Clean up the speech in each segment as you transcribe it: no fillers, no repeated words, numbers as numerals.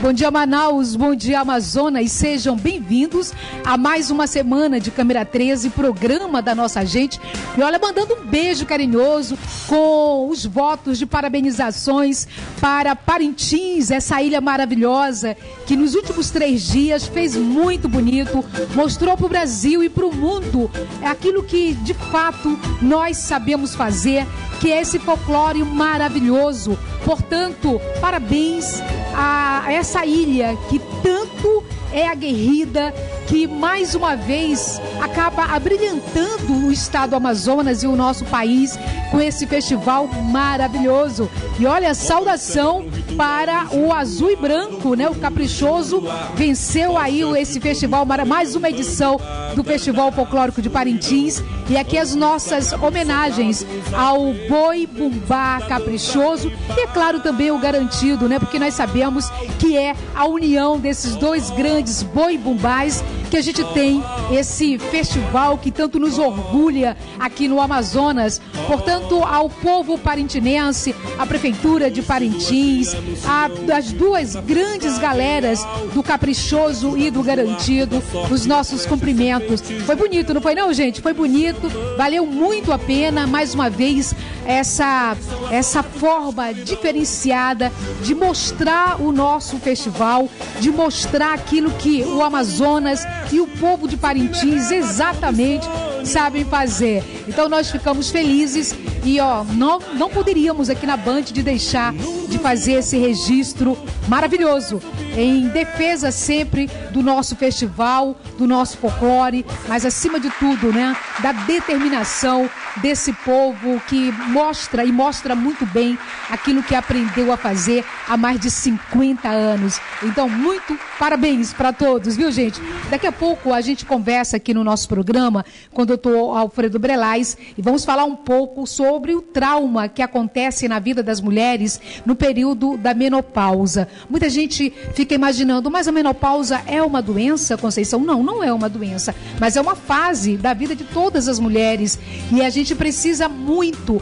Bom dia, Manaus, bom dia, Amazonas, e sejam bem-vindos a mais uma semana de Câmera 13, programa da nossa gente. E olha, mandando um beijo carinhoso com os votos de parabenizações para Parintins, essa ilha maravilhosa que nos últimos 3 dias fez muito bonito, mostrou para o Brasil e para o mundo aquilo que de fato nós sabemos fazer, que é esse folclore maravilhoso. Portanto, parabéns a essa ilha que tanto é aguerrida, que mais uma vez acaba abrilhantando o estado do Amazonas e o nosso país com esse festival maravilhoso. E olha, saudação para o azul e branco, né? O Caprichoso venceu aí esse festival, mais uma edição do Festival Folclórico de Parintins. E aqui as nossas homenagens ao Boi Bumbá Caprichoso e, é claro, também o Garantido, né? Porque nós sabemos que é a união desses dois grandes boi bumbás que a gente tem esse festival que tanto nos orgulha aqui no Amazonas. Portanto, ao povo parintinense, à Prefeitura de Parintins, as duas grandes galeras do Caprichoso e do Garantido, os nossos cumprimentos. Foi bonito, não foi não, gente? Foi bonito, valeu muito a pena, mais uma vez, essa forma diferenciada de mostrar o nosso festival, de mostrar aquilo que o Amazonas e o povo de Parintins exatamente sabem fazer. Então nós ficamos felizes e não poderíamos aqui na Band de deixar de fazer esse registro maravilhoso em defesa sempre do nosso festival, do nosso folclore, mas acima de tudo, né, da determinação desse povo que mostra muito bem aquilo que aprendeu a fazer há mais de 50 anos. Então, muito parabéns para todos, viu, gente? Daqui a pouco a gente conversa aqui no nosso programa com o doutor Alfredo Brelais e vamos falar um pouco sobre o trauma que acontece na vida das mulheres no período da menopausa. Muita gente fica imaginando, mas a menopausa é uma doença, Conceição? Não, não é uma doença, mas é uma fase da vida de todas as mulheres e a gente precisa muito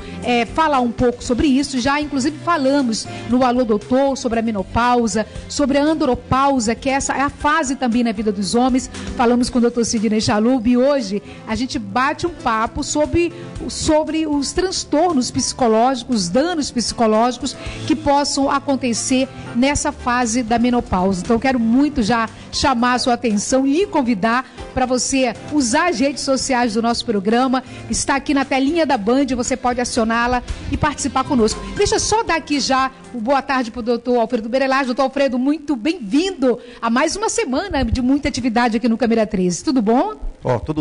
falar um pouco sobre isso. Já inclusive falamos no Alô Doutor sobre a menopausa, sobre a andropausa, que essa é a fase também na vida dos homens. Falamos com o doutor Sidney Chalub e hoje a gente bate um papo sobre os transtornos psicológicos, os danos psicológicos que possam acontecer nessa fase da menopausa. Então eu quero muito já chamar a sua atenção e lhe convidar para você usar as redes sociais do nosso programa. Está aqui na telinha da Band, você pode acioná-la e participar conosco. Deixa eu só dar aqui já o boa tarde para o doutor Alfredo Brelais. Doutor Alfredo, muito bem-vindo a mais uma semana de muita atividade aqui no Câmera 13. Tudo bom?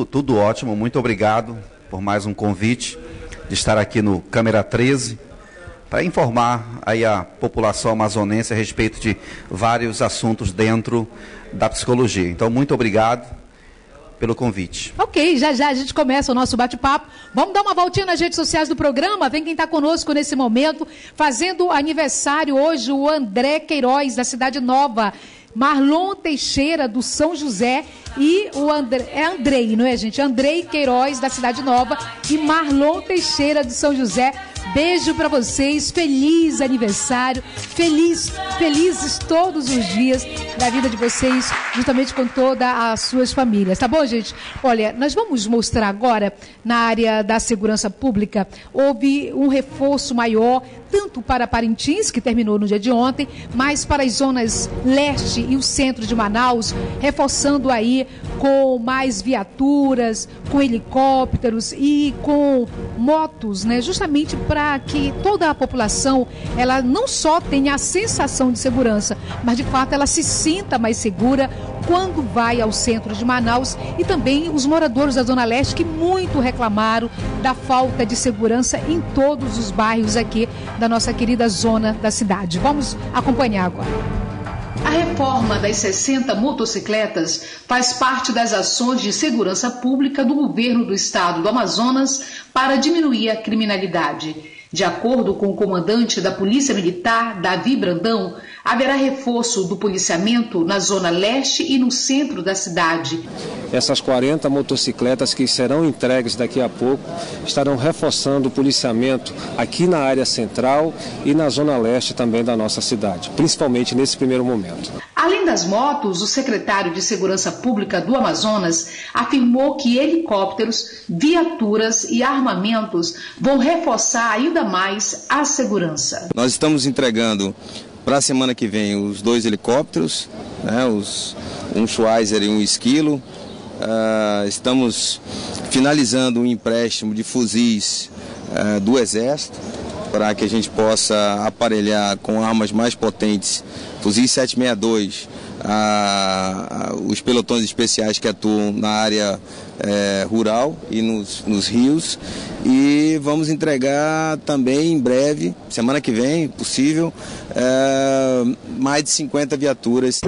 Tudo ótimo. Muito obrigado por mais um convite de estar aqui no Câmera 13 para informar aí a população amazonense a respeito de vários assuntos dentro da psicologia. Então, muito obrigado pelo convite. Ok, já a gente começa o nosso bate-papo. Vamos dar uma voltinha nas redes sociais do programa. Vem quem está conosco nesse momento, fazendo aniversário hoje, o André Queiroz, da Cidade Nova. Marlon Teixeira, do São José, e o Andrei, não é, gente? Andrei Queiroz, da Cidade Nova, e Marlon Teixeira, do São José. Beijo para vocês, feliz aniversário, felizes todos os dias da vida de vocês, justamente com todas as suas famílias, tá bom, gente? Olha, nós vamos mostrar agora, na área da segurança pública, houve um reforço maior, tanto para Parintins, que terminou no dia de ontem, mas para as zonas leste e o centro de Manaus, reforçando aí com mais viaturas, com helicópteros e com motos, né, justamente para que toda a população, ela não só tenha a sensação de segurança, mas de fato ela se sinta mais segura quando vai ao centro de Manaus, e também os moradores da Zona Leste que muito reclamaram da falta de segurança em todos os bairros aqui da nossa querida zona da cidade. Vamos acompanhar agora. A reforma das 60 motocicletas faz parte das ações de segurança pública do governo do estado do Amazonas para diminuir a criminalidade. De acordo com o comandante da Polícia Militar, Davi Brandão, Haverá reforço do policiamento na zona leste e no centro da cidade. Essas 40 motocicletas que serão entregues daqui a pouco estarão reforçando o policiamento aqui na área central e na zona leste também da nossa cidade, principalmente nesse primeiro momento. Além das motos, o secretário de Segurança Pública do Amazonas afirmou que helicópteros, viaturas e armamentos vão reforçar ainda mais a segurança. Nós estamos entregando para a semana que vem os 2 helicópteros, né, um Schweizer e um Esquilo. Estamos finalizando um empréstimo de fuzis do Exército para que a gente possa aparelhar com armas mais potentes, fuzis 762, os pelotões especiais que atuam na área rural e nos rios, e vamos entregar também em breve, semana que vem, possível, mais de 50 viaturas.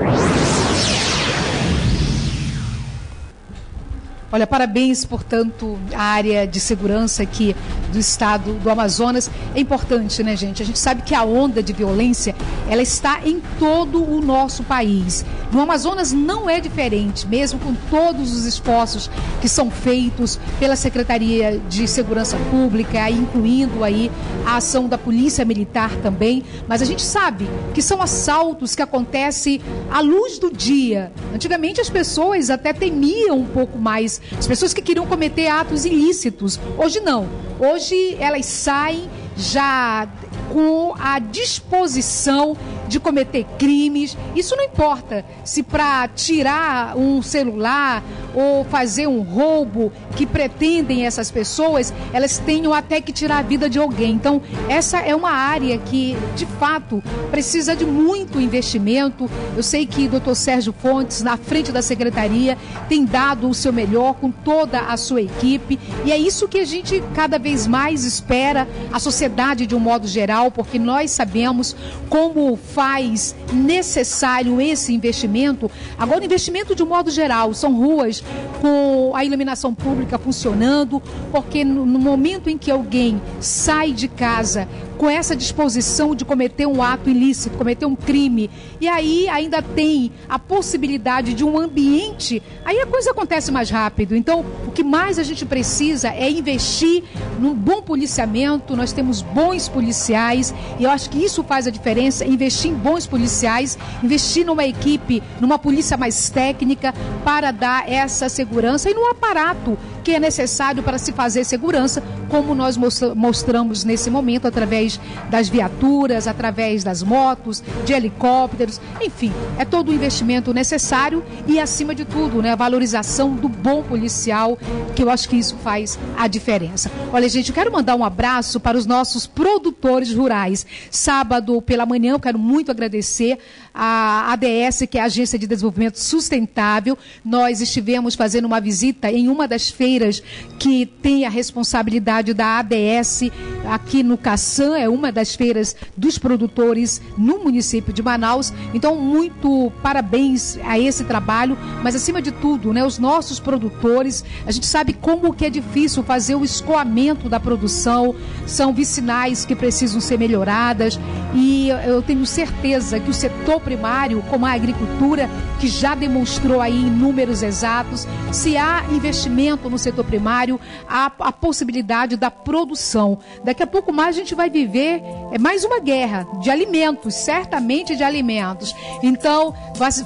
Olha, parabéns, portanto, à área de segurança aqui do estado do Amazonas. É importante, né, gente? A gente sabe que a onda de violência, ela está em todo o nosso país. No Amazonas não é diferente, mesmo com todos os esforços que são feitos pela Secretaria de Segurança Pública, incluindo aí a ação da Polícia Militar também. Mas a gente sabe que são assaltos que acontecem à luz do dia. Antigamente as pessoas até temiam um pouco mais, as pessoas que queriam cometer atos ilícitos. Hoje não. Hoje elas saem já com a disposição de cometer crimes. Isso não importa se para tirar um celular ou fazer um roubo que pretendem essas pessoas, elas tenham até que tirar a vida de alguém. Então, essa é uma área que, de fato, precisa de muito investimento. Eu sei que o Dr. Sérgio Fontes, na frente da Secretaria, tem dado o seu melhor com toda a sua equipe, e é isso que a gente cada vez mais espera, a sociedade de um modo geral, porque nós sabemos como faz necessário esse investimento. Agora, o investimento de um modo geral são ruas com a iluminação pública funcionando, porque no momento em que alguém sai de casa com essa disposição de cometer um ato ilícito, cometer um crime, e aí ainda tem a possibilidade de um ambiente, aí a coisa acontece mais rápido. Então, o que mais a gente precisa é investir num bom policiamento. Nós temos bons policiais, e eu acho que isso faz a diferença, investir em bons policiais, investir numa equipe, numa polícia mais técnica para dar essa segurança, e no aparato que é necessário para se fazer segurança, como nós mostramos nesse momento, através das viaturas, através das motos, de helicópteros, enfim, é todo o investimento necessário e, acima de tudo, né, a valorização do bom policial, que eu acho que isso faz a diferença. Olha, gente, eu quero mandar um abraço para os nossos produtores rurais. Sábado pela manhã, eu quero muito agradecer a ADS, que é a Agência de Desenvolvimento Sustentável. Nós estivemos fazendo uma visita em uma das feiras que tem a responsabilidade da ADS aqui no Caçã, é uma das feiras dos produtores no município de Manaus. Então, muito parabéns a esse trabalho, mas acima de tudo, né, os nossos produtores, a gente sabe como que é difícil fazer o escoamento da produção, são vicinais que precisam ser melhoradas, e eu tenho certeza que o setor primário, como a agricultura, que já demonstrou aí em números exatos, se há investimento no setor primário, há a possibilidade da produção. Daqui a pouco mais a gente vai viver mais uma guerra de alimentos, certamente de alimentos. Então,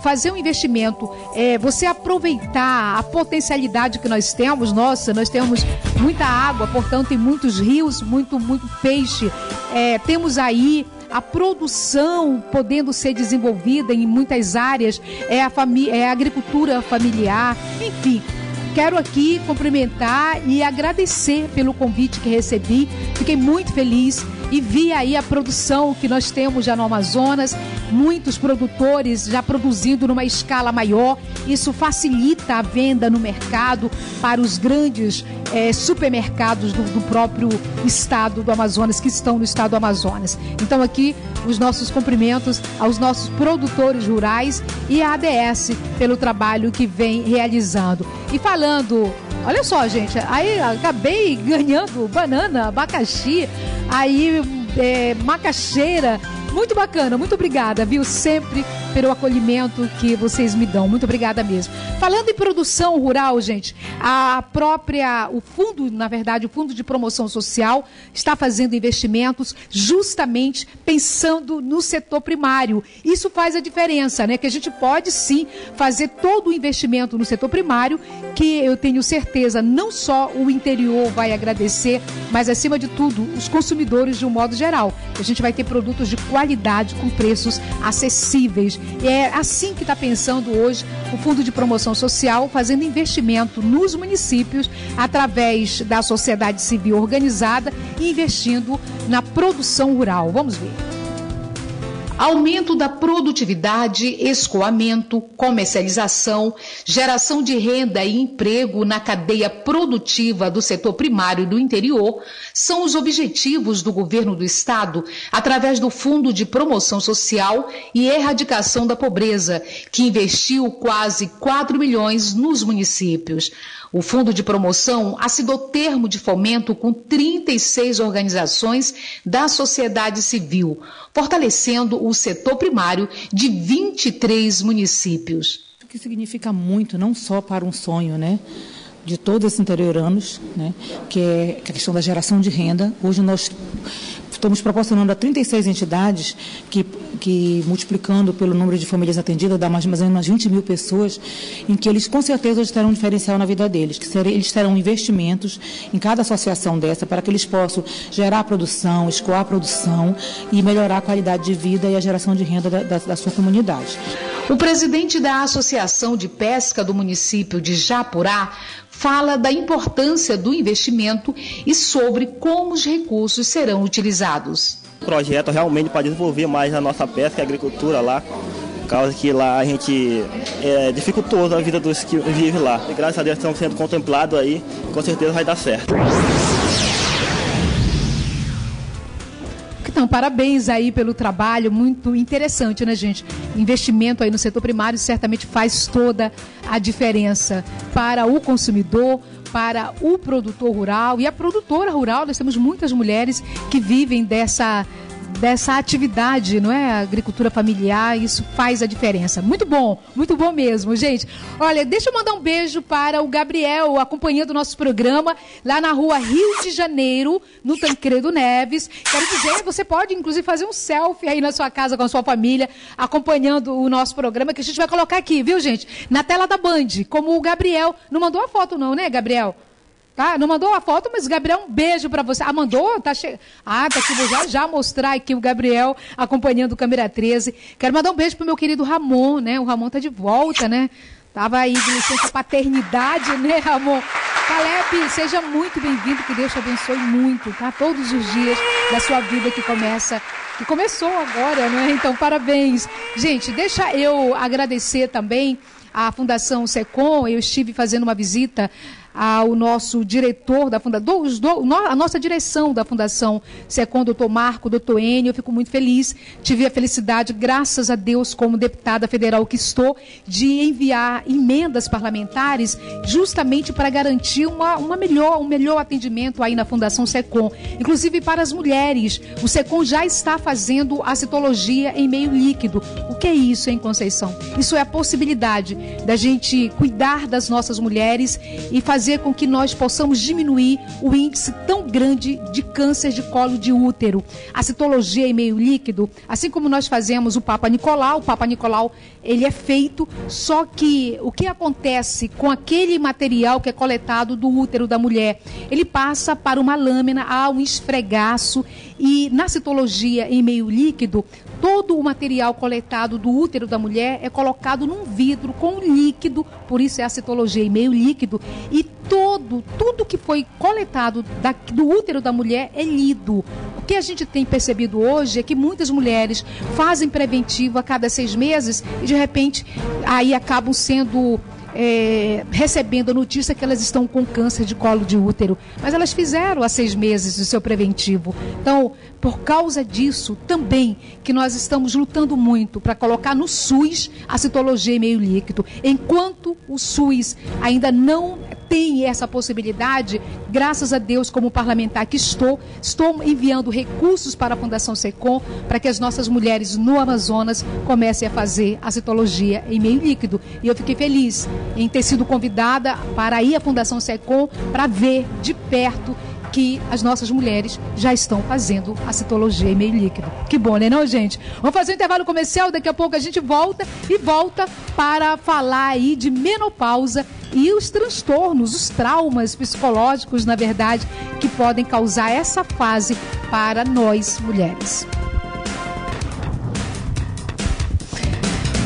fazer um investimento, você aproveitar a potencialidade que nós temos. Nossa, nós temos muita água, portanto, tem muitos rios, muito peixe. Temos aí a produção podendo ser desenvolvida em muitas áreas, a agricultura familiar, enfim. Quero aqui cumprimentar e agradecer pelo convite que recebi. Fiquei muito feliz e vi aí a produção que nós temos já no Amazonas, muitos produtores já produzindo numa escala maior. Isso facilita a venda no mercado para os grandes supermercados do próprio estado do Amazonas, que estão no estado do Amazonas. Então aqui os nossos cumprimentos aos nossos produtores rurais e à ADS pelo trabalho que vem realizando. E falando, olha só, gente, aí acabei ganhando banana, abacaxi, aí macaxeira, Muito bacana, muito obrigada, viu? Sempre pelo acolhimento que vocês me dão. Muito obrigada mesmo. Falando em produção rural, gente, o Fundo de Promoção Social está fazendo investimentos justamente pensando no setor primário. Isso faz a diferença, né? Que a gente pode sim fazer todo o investimento no setor primário, que eu tenho certeza não só o interior vai agradecer, mas acima de tudo os consumidores de um modo geral. A gente vai ter produtos de qualidade com preços acessíveis. E é assim que está pensando hoje o Fundo de Promoção Social, fazendo investimento nos municípios através da sociedade civil organizada e investindo na produção rural. Vamos ver. Aumento da produtividade, escoamento, comercialização, geração de renda e emprego na cadeia produtiva do setor primário do interior são os objetivos do governo do estado através do Fundo de Promoção Social e Erradicação da Pobreza, que investiu quase 4 milhões nos municípios. O Fundo de Promoção assinou termo de fomento com 36 organizações da sociedade civil, fortalecendo o setor primário de 23 municípios. O que significa muito, não só para um sonho, né, de todos os interioranos, né, que é a questão da geração de renda. Hoje nós estamos proporcionando a 36 entidades que multiplicando pelo número de famílias atendidas, dá mais ou menos 20 mil pessoas, em que eles com certeza terão um diferencial na vida deles, eles terão investimentos em cada associação dessa para que eles possam gerar produção, escoar a produção e melhorar a qualidade de vida e a geração de renda da sua comunidade. O presidente da Associação de Pesca do município de Japurá fala da importância do investimento e sobre como os recursos serão utilizados. O projeto realmente para desenvolver mais a nossa pesca e a agricultura lá, por causa que lá a gente é dificultoso a vida dos que vivem lá. E graças a Deus estão sendo contemplados aí, com certeza vai dar certo. Então, parabéns aí pelo trabalho, muito interessante, né, gente? Investimento aí no setor primário certamente faz toda a diferença para o consumidor, para o produtor rural e a produtora rural. Nós temos muitas mulheres que vivem dessa atividade, não é? A agricultura familiar, isso faz a diferença. Muito bom mesmo, gente. Olha, deixa eu mandar um beijo para o Gabriel, acompanhando o nosso programa lá na rua Rio de Janeiro, no Tancredo Neves. Quero dizer, você pode inclusive fazer um selfie aí na sua casa com a sua família, acompanhando o nosso programa, que a gente vai colocar aqui, viu, gente? Na tela da Band, como o Gabriel. Não mandou a foto não, né, Gabriel? Tá? Não mandou a foto, mas Gabriel, um beijo para você. Ah, mandou? Tá aqui, vou já mostrar aqui o Gabriel acompanhando o Câmera 13. Quero mandar um beijo pro meu querido Ramon, né? O Ramon tá de volta, né? Tava aí de licença paternidade, né, Ramon? Caleb, seja muito bem-vindo, que Deus te abençoe muito, tá? Todos os dias da sua vida que começou agora, não é? Então, parabéns. Gente, deixa eu agradecer também à Fundação SECOM. Eu estive fazendo uma visita ao nosso diretor da Fundação, a nossa direção da Fundação SECOM, doutor Marco, doutor Enio. Eu fico muito feliz, tive a felicidade, graças a Deus, como deputada federal que estou, de enviar emendas parlamentares justamente para garantir um melhor atendimento aí na Fundação SECOM, inclusive para as mulheres. O SECOM já está fazendo a citologia em meio líquido. O que é isso, hein, Conceição? Isso é a possibilidade da gente cuidar das nossas mulheres e fazer com que nós possamos diminuir o índice tão grande de câncer de colo de útero. A citologia em meio líquido, assim como nós fazemos o Papa Nicolau, ele é feito, só que o que acontece com aquele material que é coletado do útero da mulher? Ele passa para uma lâmina, há um esfregaço, e na citologia em meio líquido, todo o material coletado do útero da mulher é colocado num vidro com líquido, por isso é a citologia em meio líquido, e tudo que foi coletado do útero da mulher é lido. O que a gente tem percebido hoje é que muitas mulheres fazem preventivo a cada 6 meses e de repente aí acabam sendo recebendo a notícia que elas estão com câncer de colo de útero, mas elas fizeram há 6 meses o seu preventivo. Então, Por causa disso, também, que nós estamos lutando muito para colocar no SUS a citologia em meio líquido. Enquanto o SUS ainda não tem essa possibilidade, graças a Deus, como parlamentar que estou enviando recursos para a Fundação SECOM para que as nossas mulheres no Amazonas comecem a fazer a citologia em meio líquido. E eu fiquei feliz em ter sido convidada para ir à Fundação SECOM para ver de perto que as nossas mulheres já estão fazendo a citologia em meio líquido. Que bom, né, não, gente? Vamos fazer um intervalo comercial, daqui a pouco a gente volta para falar aí de menopausa e os transtornos, os traumas psicológicos, na verdade, que podem causar essa fase para nós mulheres.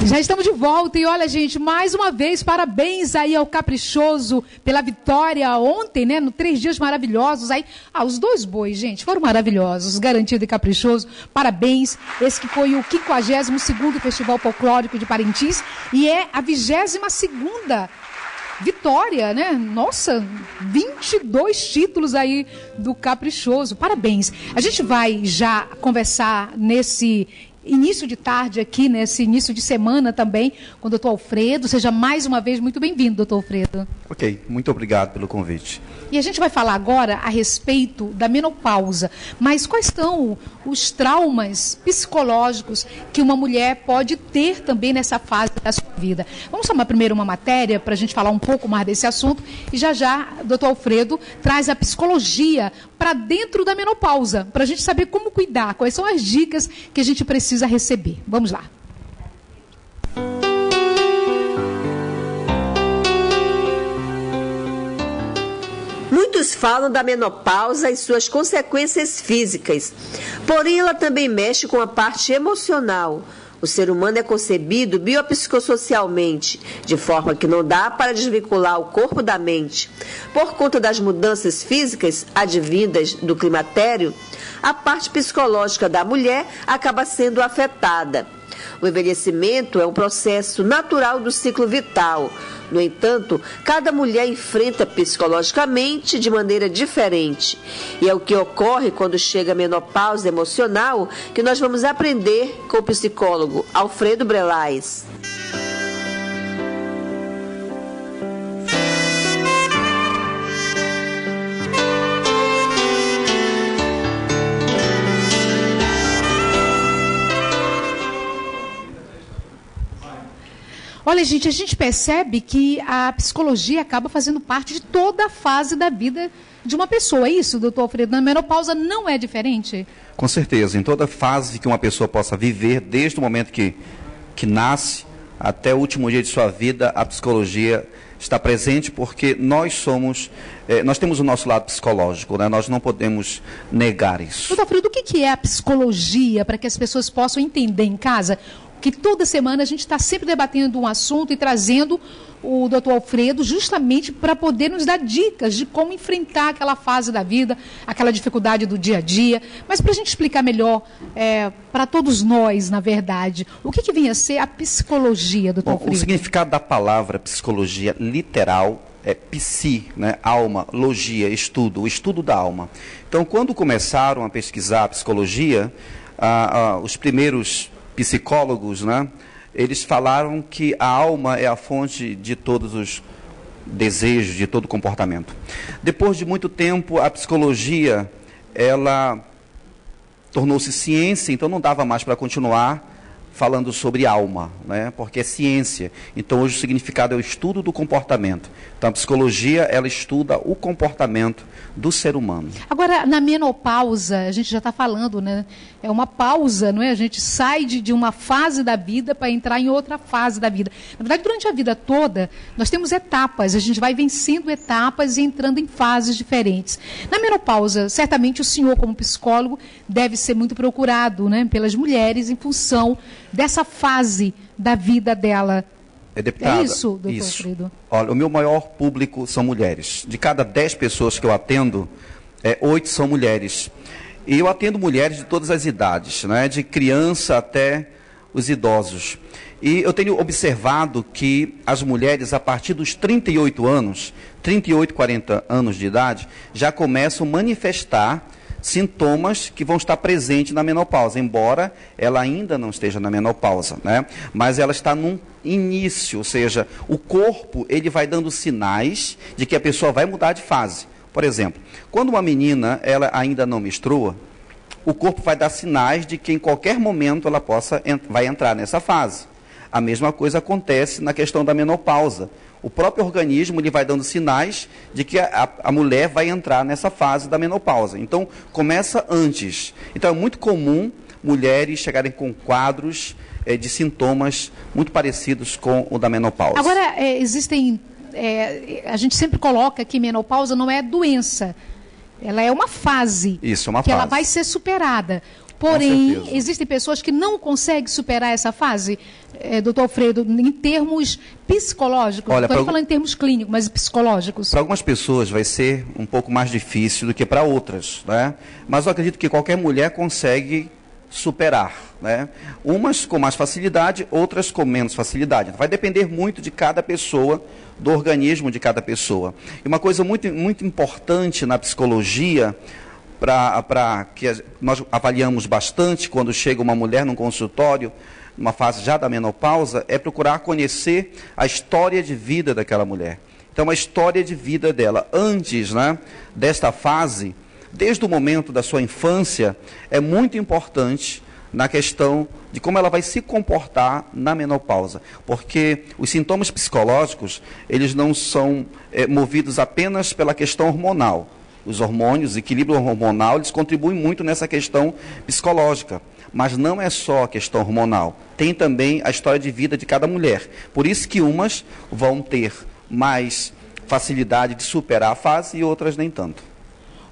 Já estamos de volta e olha, gente, mais uma vez, parabéns aí ao Caprichoso pela vitória ontem, né, no 3 dias maravilhosos aí. os 2 bois, gente, foram maravilhosos, Garantido e Caprichoso, parabéns. Esse que foi o 52º Festival Folclórico de Parintins e é a 22ª vitória, né? Nossa, 22 títulos aí do Caprichoso, parabéns. A gente vai já conversar nesse início de tarde aqui, nesse início de semana também, com o doutor Alfredo. Seja mais uma vez muito bem-vindo, doutor Alfredo. Ok, muito obrigado pelo convite. E a gente vai falar agora a respeito da menopausa, mas quais são os traumas psicológicos que uma mulher pode ter também nessa fase da sua vida? Vamos chamar primeiro uma matéria para a gente falar um pouco mais desse assunto e já, doutor Alfredo traz a psicologia para dentro da menopausa, para a gente saber como cuidar, quais são as dicas que a gente precisa receber. Vamos lá. Muitos falam da menopausa e suas consequências físicas, porém ela também mexe com a parte emocional. O ser humano é concebido biopsicossocialmente, de forma que não dá para desvincular o corpo da mente. Por conta das mudanças físicas advindas do climatério, a parte psicológica da mulher acaba sendo afetada. O envelhecimento é um processo natural do ciclo vital. No entanto, cada mulher enfrenta psicologicamente de maneira diferente. E é o que ocorre quando chega a menopausa emocional que nós vamos aprender com o psicólogo Alfredo Brelais. Olha, gente, a gente percebe que a psicologia acaba fazendo parte de toda a fase da vida de uma pessoa. É isso, doutor Alfredo? Na menopausa não é diferente? Com certeza. Em toda fase que uma pessoa possa viver, desde o momento que nasce até o último dia de sua vida, a psicologia está presente porque nós temos o nosso lado psicológico, né? Nós não podemos negar isso. Doutor Alfredo, o que é a psicologia para que as pessoas possam entender em casa? Que toda semana a gente está sempre debatendo um assunto e trazendo o doutor Alfredo justamente para poder nos dar dicas de como enfrentar aquela fase da vida, aquela dificuldade do dia a dia. Mas para a gente explicar melhor, para todos nós, na verdade, o que vem a ser a psicologia, doutor Alfredo? O significado da palavra psicologia literal é psi, né? Alma, logia, estudo, o estudo da alma. Então, quando começaram a pesquisar a psicologia, os primeiros psicólogos, né, eles falaram que a alma é a fonte de todos os desejos, de todo comportamento. Depois de muito tempo, a psicologia, ela tornou-se ciência, então não dava mais para continuar falando sobre alma, né, porque é ciência. Então hoje o significado é o estudo do comportamento. Então a psicologia, ela estuda o comportamento do ser humano. Agora, na menopausa, a gente já está falando, né? É uma pausa, não é? A gente sai de uma fase da vida para entrar em outra fase da vida. Na verdade, durante a vida toda, nós temos etapas, a gente vai vencendo etapas e entrando em fases diferentes. Na menopausa, certamente o senhor, como psicólogo, deve ser muito procurado, né, pelas mulheres em função dessa fase da vida dela. Deputada, é isso, doutor Alfredo? Olha, o meu maior público são mulheres. De cada 10 pessoas que eu atendo, 8 são mulheres. E eu atendo mulheres de todas as idades, né, de criança até os idosos. E eu tenho observado que as mulheres, a partir dos 38 anos, 38, 40 anos de idade, já começam a manifestar sintomas que vão estar presentes na menopausa, embora ela ainda não esteja na menopausa, né? Mas ela está num início, ou seja, o corpo ele vai dando sinais de que a pessoa vai mudar de fase. Por exemplo, quando uma menina ela ainda não menstrua, o corpo vai dar sinais de que em qualquer momento ela vai entrar nessa fase. A mesma coisa acontece na questão da menopausa. O próprio organismo ele vai dando sinais de que a mulher vai entrar nessa fase da menopausa. Então, começa antes. Então, é muito comum mulheres chegarem com quadros de sintomas muito parecidos com o da menopausa. Agora, a gente sempre coloca que menopausa não é doença. Ela é uma fase. Isso, uma que fase. Ela vai ser superada. Porém, existem pessoas que não conseguem superar essa fase, doutor Alfredo, em termos psicológicos. Não estou falando em termos clínicos, mas psicológicos. Para algumas pessoas vai ser um pouco mais difícil do que para outras, né? Mas eu acredito que qualquer mulher consegue superar, né? Umas com mais facilidade, outras com menos facilidade. Vai depender muito de cada pessoa, do organismo de cada pessoa. E uma coisa muito, muito importante na psicologia, que nós avaliamos bastante quando chega uma mulher num consultório, numa fase já da menopausa, é procurar conhecer a história de vida daquela mulher. Então, a história de vida dela antes, né, desta fase, desde o momento da sua infância, é muito importante na questão de como ela vai se comportar na menopausa. Porque os sintomas psicológicos, eles não são movidos apenas pela questão hormonal. Os hormônios, o equilíbrio hormonal, eles contribuem muito nessa questão psicológica. Mas não é só a questão hormonal. Tem também a história de vida de cada mulher. Por isso que umas vão ter mais facilidade de superar a fase e outras nem tanto.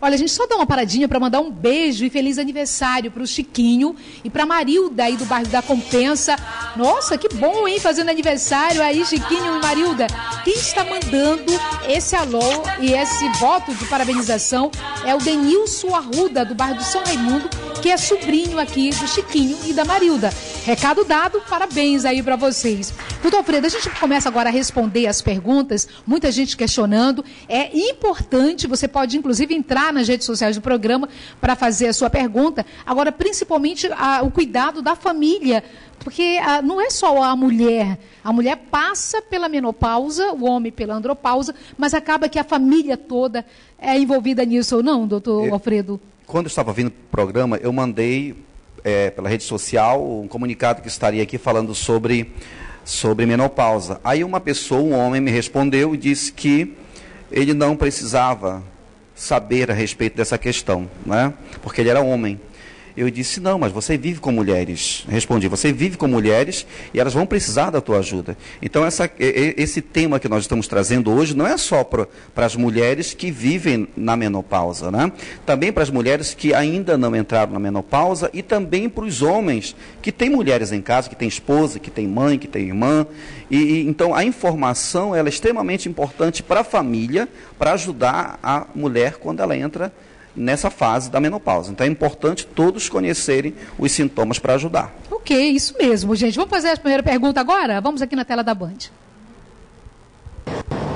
Olha, a gente só dá uma paradinha para mandar um beijo e feliz aniversário para o Chiquinho e para a Marilda aí do bairro da Compensa. Nossa, que bom, hein? Fazendo aniversário aí, Chiquinho e Marilda. Quem está mandando esse alô e esse voto de parabenização é o Denilson Arruda, do bairro do São Raimundo, que é sobrinho aqui do Chiquinho e da Marilda. Recado dado, parabéns aí para vocês. Doutor Alfredo, a gente começa agora a responder as perguntas, muita gente questionando. É importante, você pode inclusive entrar nas redes sociais do programa para fazer a sua pergunta. Agora, principalmente o cuidado da família, porque não é só a mulher passa pela menopausa, o homem pela andropausa, mas acaba que a família toda é envolvida nisso ou não, doutor Alfredo? Quando eu estava vindo para o programa, eu mandei pela rede social um comunicado que estaria aqui falando sobre menopausa. Aí uma pessoa, um homem, me respondeu e disse que ele não precisava saber a respeito dessa questão, né? Porque ele era homem. Eu disse, não, mas você vive com mulheres. Respondi, você vive com mulheres e elas vão precisar da tua ajuda. Então, esse tema que nós estamos trazendo hoje não é só para as mulheres que vivem na menopausa, né? Também para as mulheres que ainda não entraram na menopausa e também para os homens que têm mulheres em casa, que têm esposa, que têm mãe, que têm irmã. Então, a informação ela é extremamente importante para a família, para ajudar a mulher quando ela entra nessa fase da menopausa. Então é importante todos conhecerem os sintomas para ajudar. Ok, isso mesmo, gente. Vamos fazer a primeira pergunta agora? Vamos aqui na tela da Band.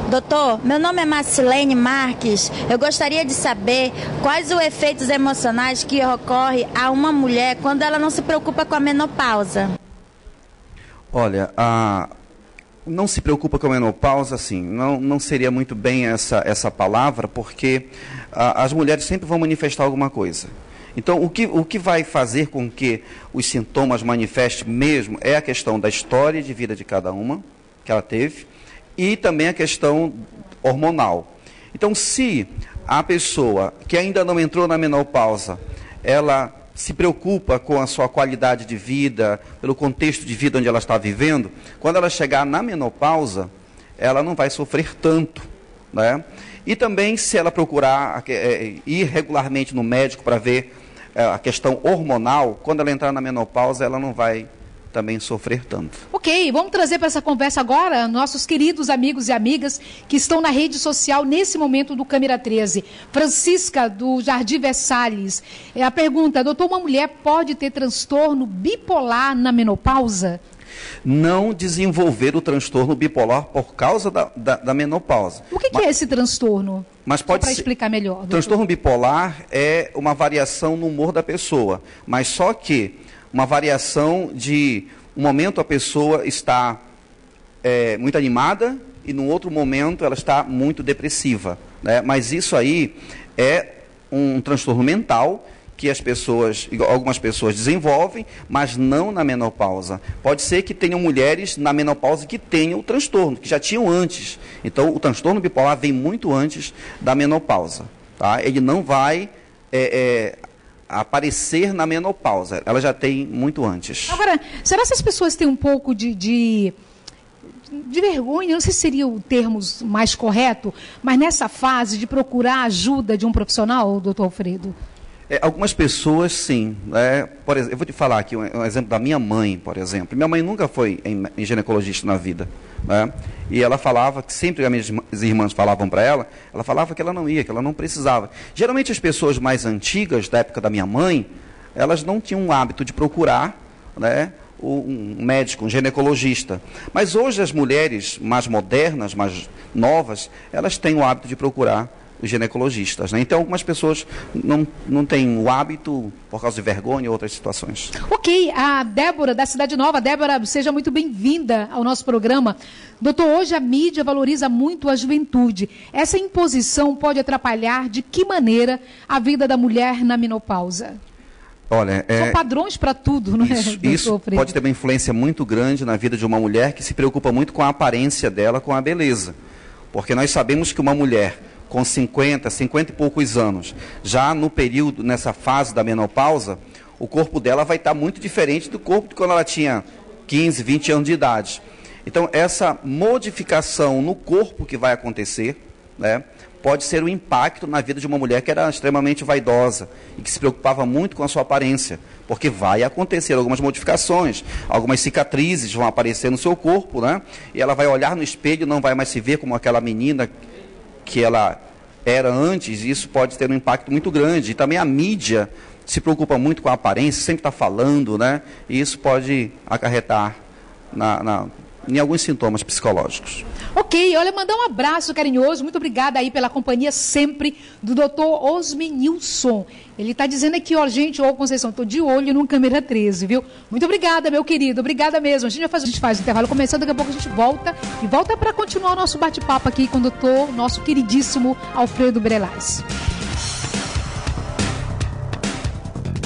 Doutor, meu nome é Marcilene Marques. Eu gostaria de saber quais os efeitos emocionais que ocorrem a uma mulher quando ela não se preocupa com a menopausa. Olha, não se preocupa com a menopausa, assim, não seria muito bem essa palavra, porque as mulheres sempre vão manifestar alguma coisa. Então, o que vai fazer com que os sintomas manifestem mesmo é a questão da história de vida de cada uma, que ela teve, e também a questão hormonal. Então, se a pessoa que ainda não entrou na menopausa, ela se preocupa com a sua qualidade de vida, pelo contexto de vida onde ela está vivendo, quando ela chegar na menopausa, ela não vai sofrer tanto, né? E também, se ela procurar ir regularmente no médico para ver a questão hormonal, quando ela entrar na menopausa, ela não vai também sofrer tanto. Ok, vamos trazer para essa conversa agora nossos queridos amigos e amigas que estão na rede social nesse momento do Câmera 13. Francisca, do Jardim Versalhes. A pergunta, doutor, uma mulher pode ter transtorno bipolar na menopausa? não desenvolver o transtorno bipolar por causa da menopausa. O que é esse transtorno? Mas pode para explicar melhor. Doutor. Transtorno bipolar é uma variação no humor da pessoa, mas só que uma variação de um momento a pessoa está muito animada e no outro momento ela está muito depressiva, né? Mas isso aí é um transtorno mental que algumas pessoas desenvolvem, mas não na menopausa. Pode ser que tenham mulheres na menopausa que tenham o transtorno, que já tinham antes. Então, o transtorno bipolar vem muito antes da menopausa. Tá? Ele não vai aparecer na menopausa, ela já tem muito antes. Agora, será que as pessoas têm um pouco de vergonha, não sei se seria o termo mais correto, mas nessa fase de procurar a ajuda de um profissional, doutor Alfredo? Algumas pessoas, sim. Por exemplo, eu vou te falar aqui um exemplo da minha mãe, por exemplo. Minha mãe nunca foi em ginecologista na vida. Né? E ela falava, que sempre as minhas irmãs falavam para ela falava que ela não ia, que ela não precisava. Geralmente as pessoas mais antigas, da época da minha mãe, elas não tinham o hábito de procurar, né, um médico, um ginecologista. Mas hoje as mulheres mais modernas, mais novas, elas têm o hábito de procurar os ginecologistas, né? Então, algumas pessoas não têm o hábito por causa de vergonha e outras situações. Ok, a Débora, da Cidade Nova. Débora, seja muito bem-vinda ao nosso programa. Doutor, hoje a mídia valoriza muito a juventude. Essa imposição pode atrapalhar de que maneira a vida da mulher na menopausa? Olha, são padrões para tudo, não é? Isso pode ter uma influência muito grande na vida de uma mulher que se preocupa muito com a aparência dela, com a beleza. Porque nós sabemos que uma mulher com 50 e poucos anos, já no período, nessa fase da menopausa, o corpo dela vai estar muito diferente do corpo de quando ela tinha 15, 20 anos de idade. Então, essa modificação no corpo que vai acontecer, né, pode ser um impacto na vida de uma mulher que era extremamente vaidosa e que se preocupava muito com a sua aparência, porque vai acontecer algumas modificações, algumas cicatrizes vão aparecer no seu corpo, né, e ela vai olhar no espelho e não vai mais se ver como aquela menina que ela era antes, e isso pode ter um impacto muito grande. E também a mídia se preocupa muito com a aparência, sempre está falando, né? E isso pode acarretar em alguns sintomas psicológicos. Ok, olha, mandar um abraço carinhoso, muito obrigada aí pela companhia sempre do doutor Osmenilson. Ele está dizendo aqui, ó, gente, Conceição, estou de olho no Câmera 13, viu? Muito obrigada, meu querido, obrigada mesmo. A gente faz o intervalo começando, daqui a pouco a gente volta para continuar o nosso bate-papo aqui com o doutor, nosso queridíssimo Alfredo Brelas.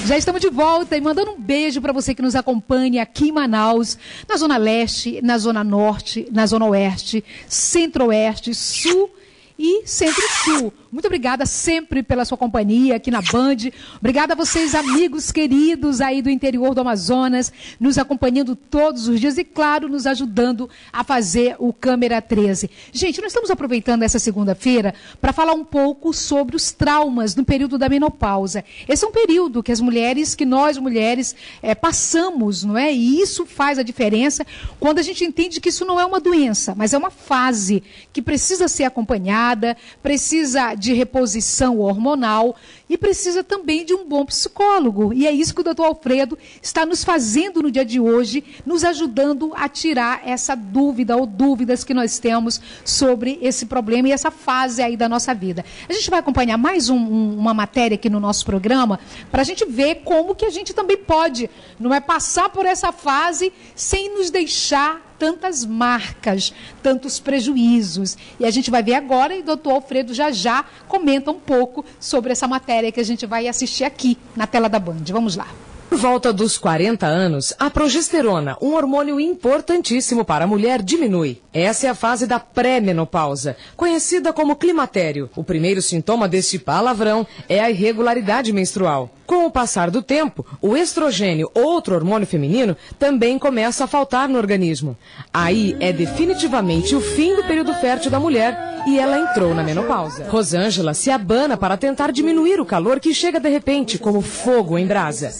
Já estamos de volta e mandando um beijo para você que nos acompanha aqui em Manaus, na Zona Leste, na Zona Norte, na Zona Oeste, Centro-Oeste, Sul e Centro-Sul. Muito obrigada sempre pela sua companhia aqui na Band. Obrigada a vocês, amigos queridos aí do interior do Amazonas, nos acompanhando todos os dias e, claro, nos ajudando a fazer o Câmera 13. Gente, nós estamos aproveitando essa segunda-feira para falar um pouco sobre os traumas no período da menopausa. Esse é um período que nós mulheres passamos, não é? E isso faz a diferença quando a gente entende que isso não é uma doença, mas é uma fase que precisa ser acompanhada, precisa de reposição hormonal e precisa também de um bom psicólogo. E é isso que o doutor Alfredo está nos fazendo no dia de hoje, nos ajudando a tirar essa dúvida ou dúvidas que nós temos sobre esse problema e essa fase aí da nossa vida. A gente vai acompanhar mais uma matéria aqui no nosso programa para a gente ver como que a gente também pode, não é, passar por essa fase sem nos deixar tantas marcas, tantos prejuízos. E a gente vai ver agora e o doutor Alfredo já comenta um pouco sobre essa matéria que a gente vai assistir aqui na tela da Band. Vamos lá. Por volta dos 40 anos, a progesterona, um hormônio importantíssimo para a mulher, diminui. Essa é a fase da pré-menopausa, conhecida como climatério. O primeiro sintoma deste palavrão é a irregularidade menstrual. Com o passar do tempo, o estrogênio, outro hormônio feminino, também começa a faltar no organismo. Aí é definitivamente o fim do período fértil da mulher e ela entrou na menopausa. Rosângela se abana para tentar diminuir o calor que chega de repente como fogo em brasa.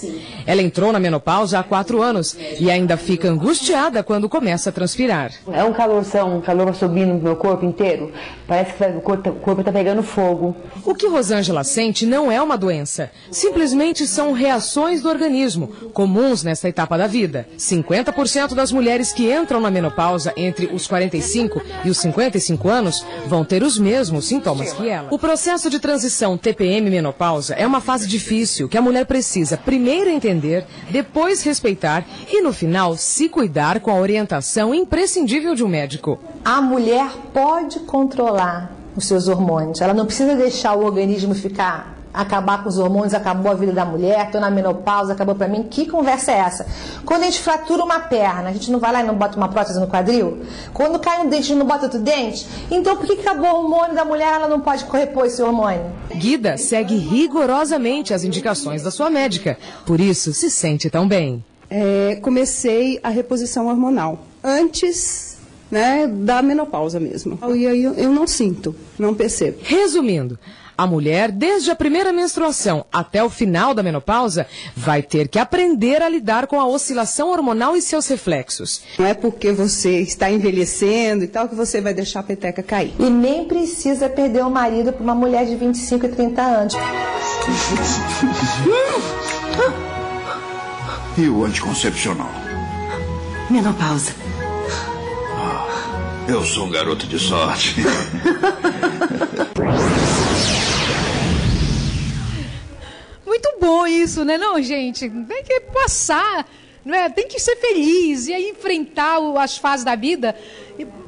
Ela entrou na menopausa há 4 anos e ainda fica angustiada quando começa a transpirar. É um calor subindo no meu corpo inteiro. Parece que o corpo está pegando fogo. O que Rosângela sente não é uma doença. Simplesmente simplesmente são reações do organismo, comuns nesta etapa da vida. 50% das mulheres que entram na menopausa entre os 45 e os 55 anos vão ter os mesmos sintomas que ela. O processo de transição TPM-menopausa é uma fase difícil que a mulher precisa primeiro entender, depois respeitar e, no final, se cuidar com a orientação imprescindível de um médico. A mulher pode controlar os seus hormônios. Ela não precisa deixar o organismo acabar com os hormônios, acabou a vida da mulher, estou na menopausa, acabou para mim. Que conversa é essa? Quando a gente fratura uma perna, a gente não vai lá e não bota uma prótese no quadril? Quando cai um dente, a gente não bota outro dente? Então por que acabou o hormônio da mulher, ela não pode repor esse hormônio? Guida segue rigorosamente as indicações da sua médica, por isso se sente tão bem. Comecei a reposição hormonal antes, da menopausa mesmo. E aí eu não sinto, não percebo. Resumindo, a mulher, desde a primeira menstruação até o final da menopausa, vai ter que aprender a lidar com a oscilação hormonal e seus reflexos. Não é porque você está envelhecendo e tal que você vai deixar a peteca cair. E nem precisa perder o marido para uma mulher de 25 e 30 anos. E o anticoncepcional? Menopausa. Eu sou um garoto de sorte. Muito bom isso, né, não, gente? Tem que passar, não é? Tem que ser feliz e aí enfrentar as fases da vida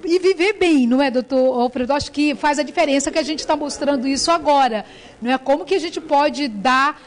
e viver bem, não é, doutor Alfredo? Acho que faz a diferença que a gente está mostrando isso agora, não é? Como que a gente pode dar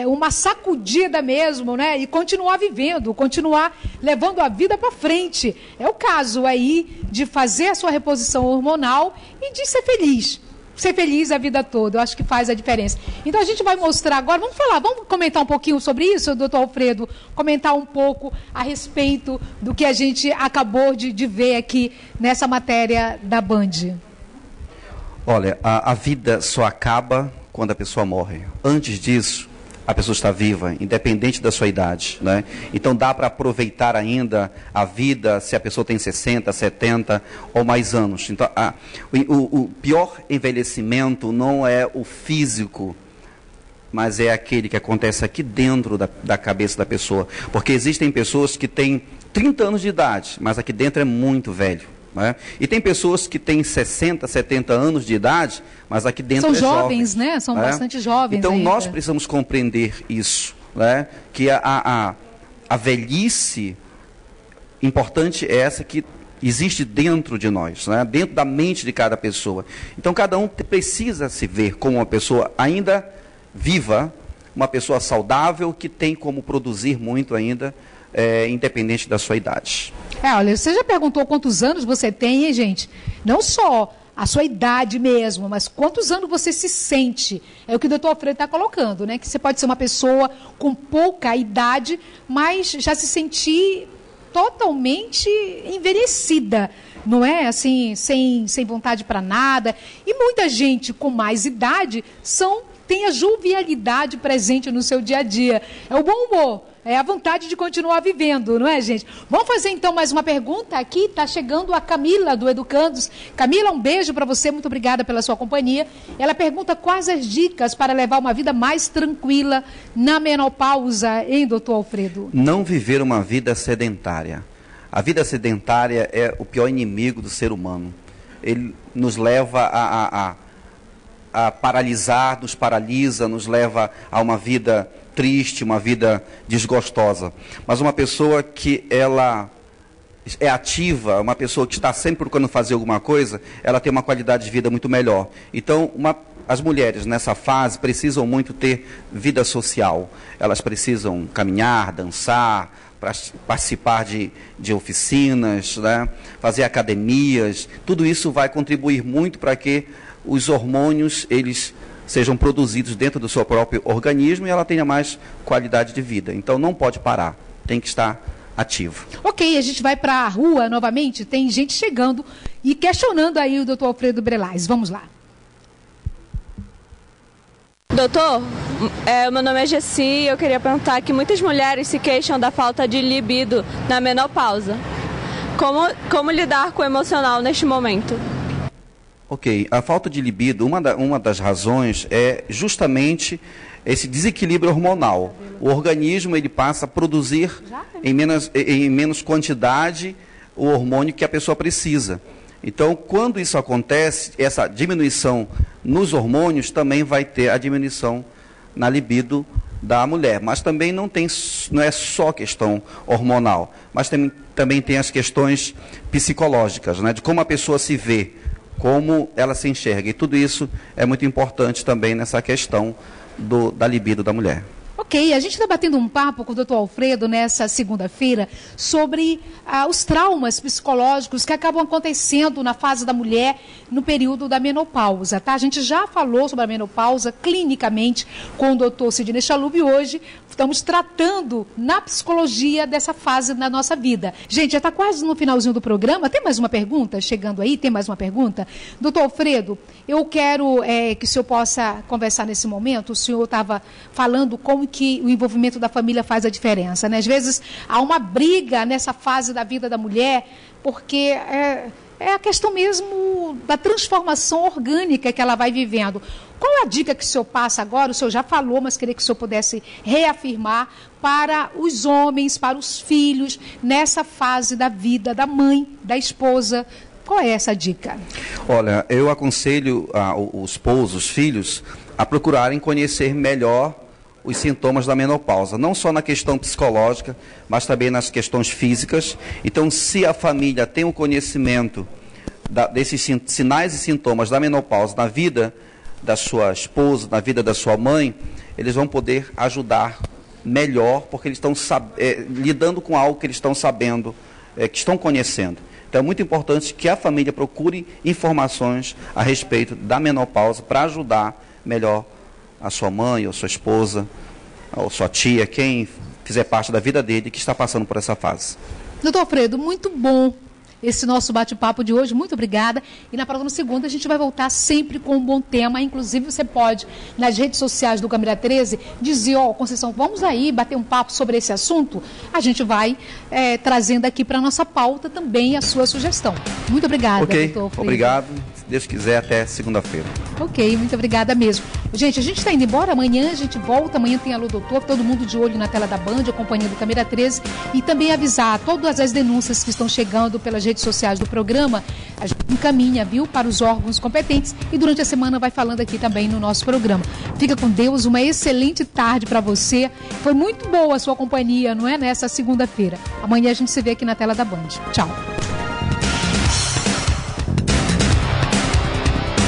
uma sacudida mesmo, né? E continuar vivendo, continuar levando a vida para frente. É o caso aí de fazer a sua reposição hormonal e de ser feliz. Ser feliz a vida toda, eu acho que faz a diferença. Então a gente vai mostrar agora, vamos comentar um pouquinho sobre isso, doutor Alfredo, comentar um pouco a respeito do que a gente acabou de ver aqui nessa matéria da Band. Olha, a vida só acaba quando a pessoa morre. Antes disso, a pessoa está viva, independente da sua idade, né? Então dá para aproveitar ainda a vida se a pessoa tem 60, 70 ou mais anos. Então, o pior envelhecimento não é o físico, mas é aquele que acontece aqui dentro da cabeça da pessoa. Porque existem pessoas que têm 30 anos de idade, mas aqui dentro é muito velho. Né? E tem pessoas que têm 60, 70 anos de idade, mas aqui dentro são jovens, né? São bastante jovens. Então ainda. Nós precisamos compreender isso, né? Que a velhice importante é essa que existe dentro de nós, né? Dentro da mente de cada pessoa. Então cada um precisa se ver como uma pessoa ainda viva, uma pessoa saudável que tem como produzir muito ainda, independente da sua idade. Olha, você já perguntou quantos anos você tem, hein, gente? Não só a sua idade mesmo, mas quantos anos você se sente. É o que o doutor Alfredo está colocando, né? Que você pode ser uma pessoa com pouca idade, mas já se sentir totalmente envelhecida, não é? Assim, sem vontade para nada. E muita gente com mais idade tem a jovialidade presente no seu dia a dia. É o bom humor. É a vontade de continuar vivendo, não é, gente? Vamos fazer, então, mais uma pergunta aqui. Está chegando a Camila, do Educandos. Camila, um beijo para você. Muito obrigada pela sua companhia. Ela pergunta quais as dicas para levar uma vida mais tranquila na menopausa, hein, doutor Alfredo? Não viver uma vida sedentária. A vida sedentária é o pior inimigo do ser humano. Ele nos leva a paralisar, nos paralisa, nos leva a uma vida triste, uma vida desgostosa. Mas uma pessoa que ela é ativa, uma pessoa que está sempre procurando fazer alguma coisa, ela tem uma qualidade de vida muito melhor. Então, as mulheres nessa fase precisam muito ter vida social. Elas precisam caminhar, dançar, participar de oficinas, né? Fazer academias. Tudo isso vai contribuir muito para que os hormônios, eles sejam produzidos dentro do seu próprio organismo e ela tenha mais qualidade de vida. Então não pode parar, tem que estar ativo. Ok, a gente vai para a rua novamente, tem gente chegando e questionando aí o doutor Alfredo Brelais. Vamos lá. Doutor, meu nome é Jessi e eu queria perguntar que muitas mulheres se queixam da falta de libido na menopausa. Como lidar com o emocional neste momento? Ok, a falta de libido, uma das razões é justamente esse desequilíbrio hormonal. O organismo ele passa a produzir em menos quantidade o hormônio que a pessoa precisa. Então, quando isso acontece, essa diminuição nos hormônios também vai ter a diminuição na libido da mulher. Mas também não é só questão hormonal, mas também tem as questões psicológicas, né, de como a pessoa se vê, como ela se enxerga. E tudo isso é muito importante também nessa questão da libido da mulher. Ok, a gente está batendo um papo com o Dr. Alfredo nessa segunda-feira sobre os traumas psicológicos que acabam acontecendo na fase da mulher no período da menopausa, tá? A gente já falou sobre a menopausa clinicamente com o Dr. Sidney Chalub e hoje estamos tratando na psicologia dessa fase da nossa vida. Gente, já está quase no finalzinho do programa. Tem mais uma pergunta chegando aí? Tem mais uma pergunta? Doutor Alfredo, eu quero que o senhor possa conversar nesse momento. O senhor estava falando como que o envolvimento da família faz a diferença, né? Às vezes há uma briga nessa fase da vida da mulher, porque é a questão mesmo da transformação orgânica que ela vai vivendo. Qual a dica que o senhor passa agora? O senhor já falou, mas queria que o senhor pudesse reafirmar para os homens, para os filhos, nessa fase da vida da mãe, da esposa. Qual é essa dica? Olha, eu aconselho os esposos, os filhos, a procurarem conhecer melhor os sintomas da menopausa, não só na questão psicológica, mas também nas questões físicas. Então, se a família tem o conhecimento desses sinais e sintomas da menopausa na vida da sua esposa, na vida da sua mãe, eles vão poder ajudar melhor, porque eles estão lidando com algo que eles estão sabendo, que estão conhecendo. Então, é muito importante que a família procure informações a respeito da menopausa para ajudar melhor a sua mãe, ou sua esposa, ou sua tia, quem fizer parte da vida dele que está passando por essa fase. Doutor Alfredo, muito bom esse nosso bate-papo de hoje, muito obrigada. E na próxima segunda a gente vai voltar sempre com um bom tema. Inclusive você pode, nas redes sociais do Câmera 13, dizer, Conceição, vamos aí bater um papo sobre esse assunto. A gente vai trazendo aqui para a nossa pauta também a sua sugestão. Muito obrigada, doutor Alfredo. Obrigado. Se Deus quiser, até segunda-feira. Ok, muito obrigada mesmo. Gente, a gente está indo embora, amanhã a gente volta, amanhã tem Alô Doutor, todo mundo de olho na tela da Band, acompanhando o Câmera 13, e também avisar todas as denúncias que estão chegando pelas redes sociais do programa, a gente encaminha, para os órgãos competentes, e durante a semana vai falando aqui também no nosso programa. Fica com Deus, uma excelente tarde para você, foi muito boa a sua companhia, não é, nessa segunda-feira. Amanhã a gente se vê aqui na tela da Band. Tchau.